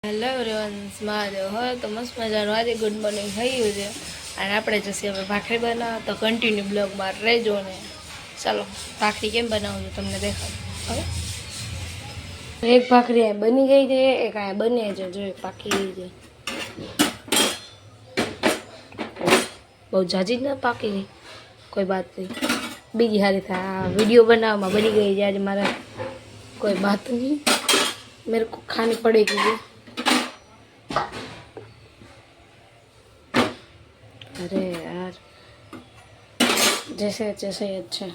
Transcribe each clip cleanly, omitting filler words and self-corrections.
Hello everyone, Mahadev. હવે તો મસ્ત મજાનું આજે ગુડ મોર્નિંગ થયું છે અને આપણે જશે હવે ભાખરી બનાવવા. તો કન્ટિન્યુ બ્લોગમાં રહેજો ને. ચાલો ભાખરી કેમ બનાવું છું તમને દેખાડું. હવે એક ભાખરી અહીં બની ગઈ છે, એક અહીંયા બને છે, જો પાકી ગઈ છે. બહુ જાજી જ ના પાકી ગઈ, કોઈ બાત નહીં, બીજી સારી થાય. વિડીયો બનાવવામાં બની ગઈ છે આજે મારા, કોઈ બાત નહીં, मेरे को खानी पड़ेगी. अरे यार, जैसे जैसे अच्छा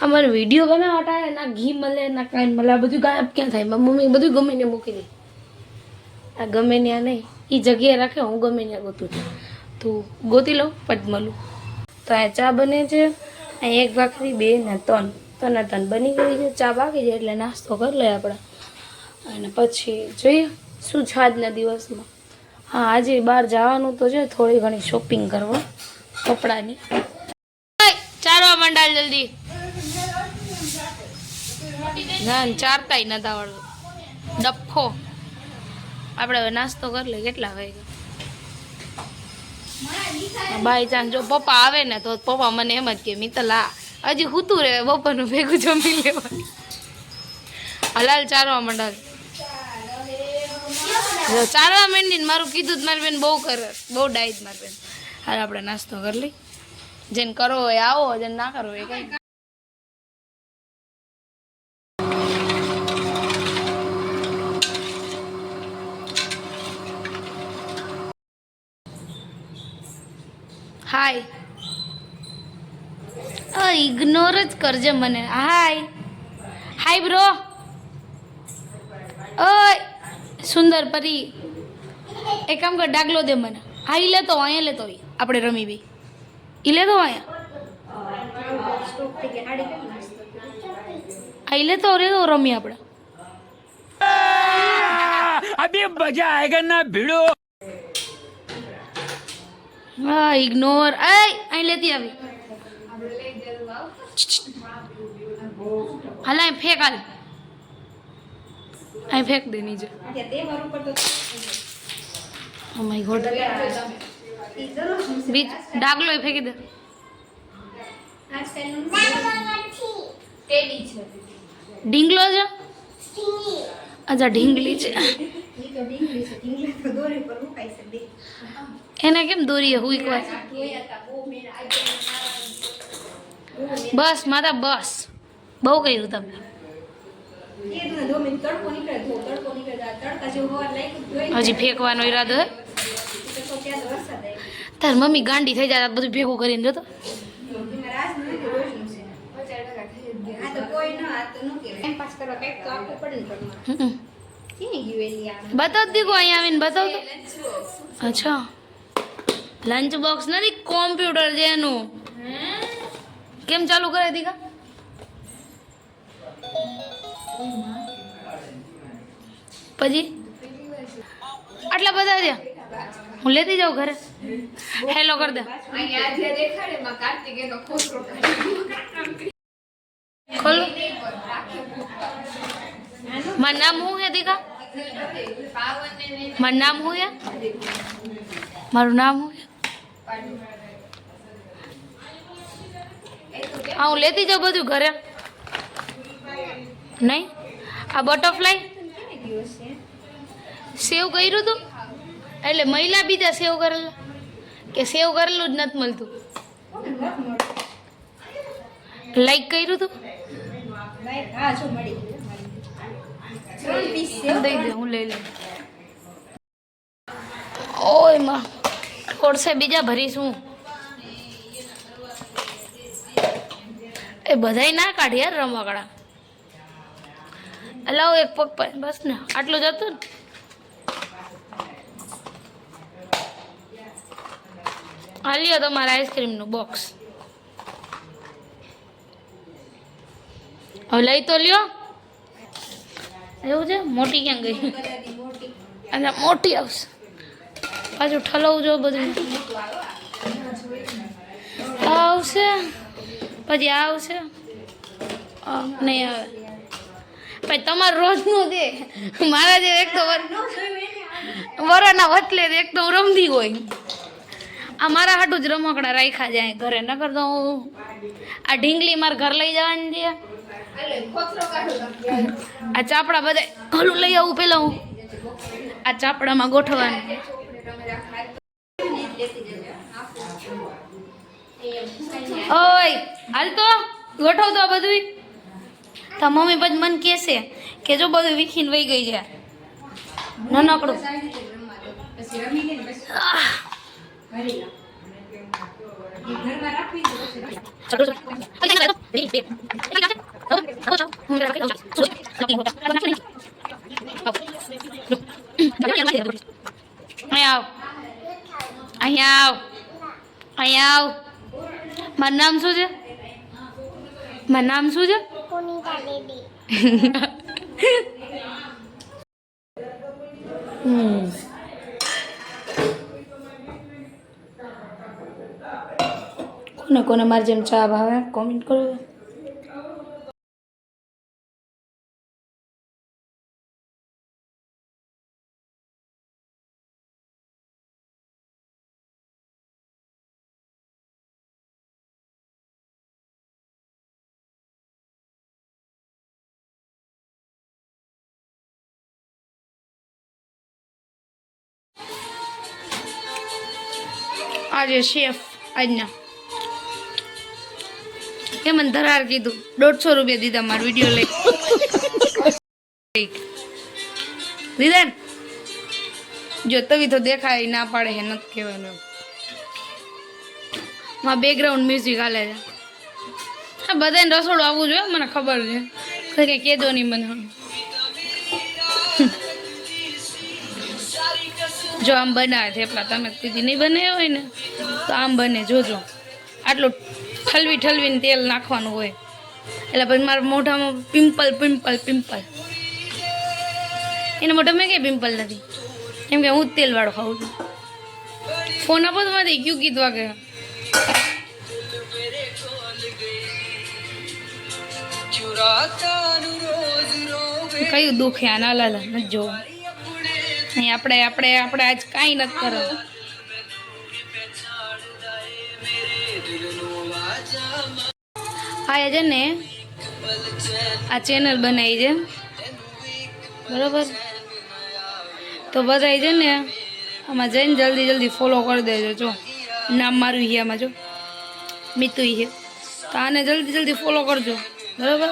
અમારે વિડીયો બનાવતા ના ઘી મળે ના કાંઈ મળે, આ બધું ગાયબ ક્યાં થાય. મારી મમ્મી બધું ગમે ને મૂકી દે. આ ગમે ત્યાં નહીં, એ જગ્યાએ રાખે, હું ગમે ત્યાં ગોતું છું. તું ગોતી લઉં પછી મળું. તો આ ચા બને છે, અહીં એક ભાખરી, બે ને ત્રણ બની ગઈ છે. ચા બાકી છે એટલે નાસ્તો કરી લે આપણે, અને પછી જોઈએ શું છે આજના દિવસમાં. હા, આજે બહાર જવાનું તો છે, થોડી ઘણી શોપિંગ કરવા કપડાની. ચારવા મંડાલ જલ્દી. ના ચારતાય નતા આવડતું, ડફો. આપણે હવે નાસ્તો કરી લે. કેટલા વાગ્યા બાય ચાન્સ જો પપ્પા આવે ને તો પપ્પા મને એમ જ કે મિત્તલ હજી હુતું રે, બપોરનું ભેગું જમી લેવાનું. હલાલ ચારવા મંડાલ. ચારવા માંડીને મારું કીધું જ મારી બેન બહુ કરે, બહુ ડાય જ મારી બેન. હાલ આપણે નાસ્તો કરી લઈ. જેને કરવો હોય આવો, જેને ના કરવો હોય કઈ. હાય, ઇગ્નોર જ કરજે મને. હાય હાય બ્રો. ઓય સુંદર પરી, એક કામ કર, ડાગલો દે મને. હા, ઈ લેતો અહીંયા લેતો, આપણે રમી બી ઈ લેતો અહીંયા. આ ઈ લેતો રમી આપણે. अभी मजा आएगा ना भिड़ो. હા ઇગ્નોર. અહીં લેતી આવી. હાલ અહીં ફેંક, હાલ અહીં ફેંક દે નીચે. ઓ માય ગોડ, બીજ ડાગલો ફેંકી દે. ઢીંગલો છે. અચ્છા ઢીંગલી છે. એને કેમ દોરીએ હુંકવા? બસ માતા બસ, બહુ કર્યું તમે. હજી ફેંકવાનો ઈરાદો હે? તાર મમ્મી ગાંડી થઈ જાય બધું ભેગું કરીને જતો. બતાવ દીકો, અહીંયા આવીને બતાવ તો. અચ્છા, લંચ બોક્સ નથી, કોમ્પ્યુટર છે એનું. કેમ ચાલુ કરે દીકા? પછી આટલા બધા છે, હું લેતી જાઉં ઘરે. હેલો કર દે. ખોલો. મારું નામ શું છે દીકા? મારું નામ શું છે? મારું નામ શું છે? હા, હું લેતી જાઉં બધું ઘરે. નહીં, આ બટરફ્લાય સેવ કર્યું હતું એટલે મહિલા બીજા સેવ કરેલા, કે સેવ કરેલું જ નથી મળતું? લાઈક કર્યું હતું? દઈ દે, હું લઈ લઉં. ઓય માં થોડસે બીજા ભરીશું. એ બધાય ના કાઢી યાર રમકડા. લાવો એક પગ પર, બસ ને આટલું જ હતું ને. આ લ્યો તમારા આઈસ્ક્રીમનું બોક્સ. હવે લઈ તો લ્યો. એવું છે? મોટી ક્યાં ગઈ? અને મોટી આવશે પાછું ઠલવું જો બધું આવશે, પછી આવશે નહીં આવે. ભાઈ તમારે રોજનું દે મારા જે એક તો વરાના વતલે એક તો રમતી હોય આ મારા હાટું જ રમકડા રાખ્યા જાય ઘરે ન કરતો હું આ ઢીંગલી મારે ઘર લઈ જવાની છે આ ચાપડા બધા ઘરું લઈ આવું પેલા હું આ ચાપડામાં ગોઠવવાનું ઓય હાલ તો ગોઠવતો આ બધું તો મમ્મી પછી મને કહેશે કે જો બધું વીખીને વહી ગઈ છે નાનકડું અહીંયા આવ મારું નામ શું છે મારું નામ શું છે કોને કોને મારી જેમ ચા ભાવે કોમેન્ટ કરો આજે શેફ આજના એ મને ધરાર કીધું 150 રૂપિયા દીધા મારો વિડીયો લઈ દીધા ને જો તવી તો દેખાય ના પાડે હે નથી કહેવાનું માં બેકગ્રાઉન્ડ મ્યુઝિક હાલે છે આ બધાને રસોડું આવવું જોઈએ મને ખબર છે કંઈ કહેજો નહીં મને જો આમ બનાવે થેપલા તમે કીધી નહીં બનાવ્યા હોય ને તો આમ બને જોજો આટલું ઠલવીને તેલ નાખવાનું હોય એટલે પછી મારા મોઢામાં પિમ્પલ એના મોઢામાં કંઈ પિમ્પલ નથી કેમ કે હું જ તેલવાળું ખાઉં છું ફોન આપો તો મારી ક્યુ કીધું વાગે કયું દુઃખ આ ના લાલા નથી જોવું નહીં આપણે આજ કાંઈ નથી કરો આ છે ને આ ચેનલ બનાવી છે બરાબર તો બધા છે ને આમાં જઈને જલ્દી ફોલો કરી દેજો જો નામ મારું છે આમાં જો મિતુ છે તો આને જલ્દી ફોલો કરજો બરાબર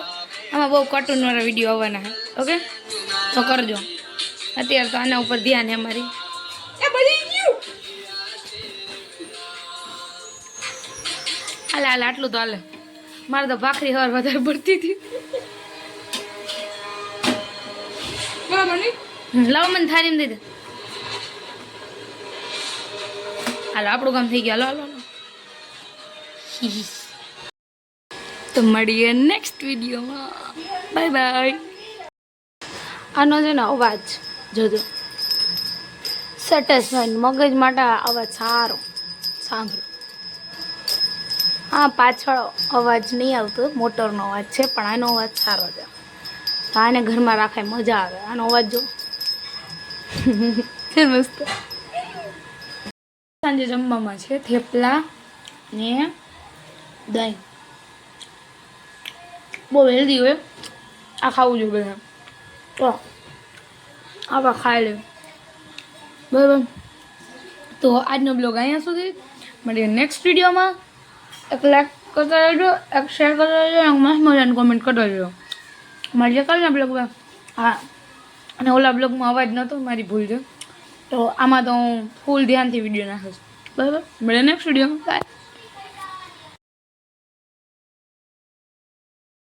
આમાં બહુ કાર્ટૂનવાળા વિડીયો આવવાના છે ઓકે તો કરજો અત્યારે તો આના ઉપર ધ્યાન છે અમારી હાલે આટલું તો હાલે મારે તો ભાખરી હવાર વધારે પડતી હતી લાવ મને થાળી દઈ દે હાલો આપણું કામ થઈ ગયું હાલો તો મળીએ નેક્સ્ટ વિડીયોમાં બાય આનો છે ને અવાજ જોજો સેટિસ્ફાઈડ મગજ માટે અવાજ સારો સાંભળો હા પાછળ અવાજ નહીં આવતો મોટરનો અવાજ છે પણ આનો અવાજ સારો છે તો આને ઘરમાં રાખાય મજા આવે આનો અવાજ જો મસ્ત સાંજે જમવામાં છે થેપલા ને દહીં બહુ હેલ્ધી હોય આ ખાવું જોઈએ બધા તો આવા ખાઈ લે બરાબર તો આજનો બ્લોગ અહીંયા સુધી મળીએ નેક્સ્ટ વિડીયોમાં એક લાઈક કરતા રહેજો એક શેર કરતા રહેજો અને મસ્ત મજાનું કોમેન્ટ કરતા રહેજો મળીએ કાલના બ્લોગમાં હા અને ઓલા બ્લોગમાં અવાજ નહોતો મારી ભૂલ છે તો આમાં તો હું ફૂલ ધ્યાનથી વિડીયો નાખીશ બરાબર મળીએ નેક્સ્ટ વિડીયોમાં બાય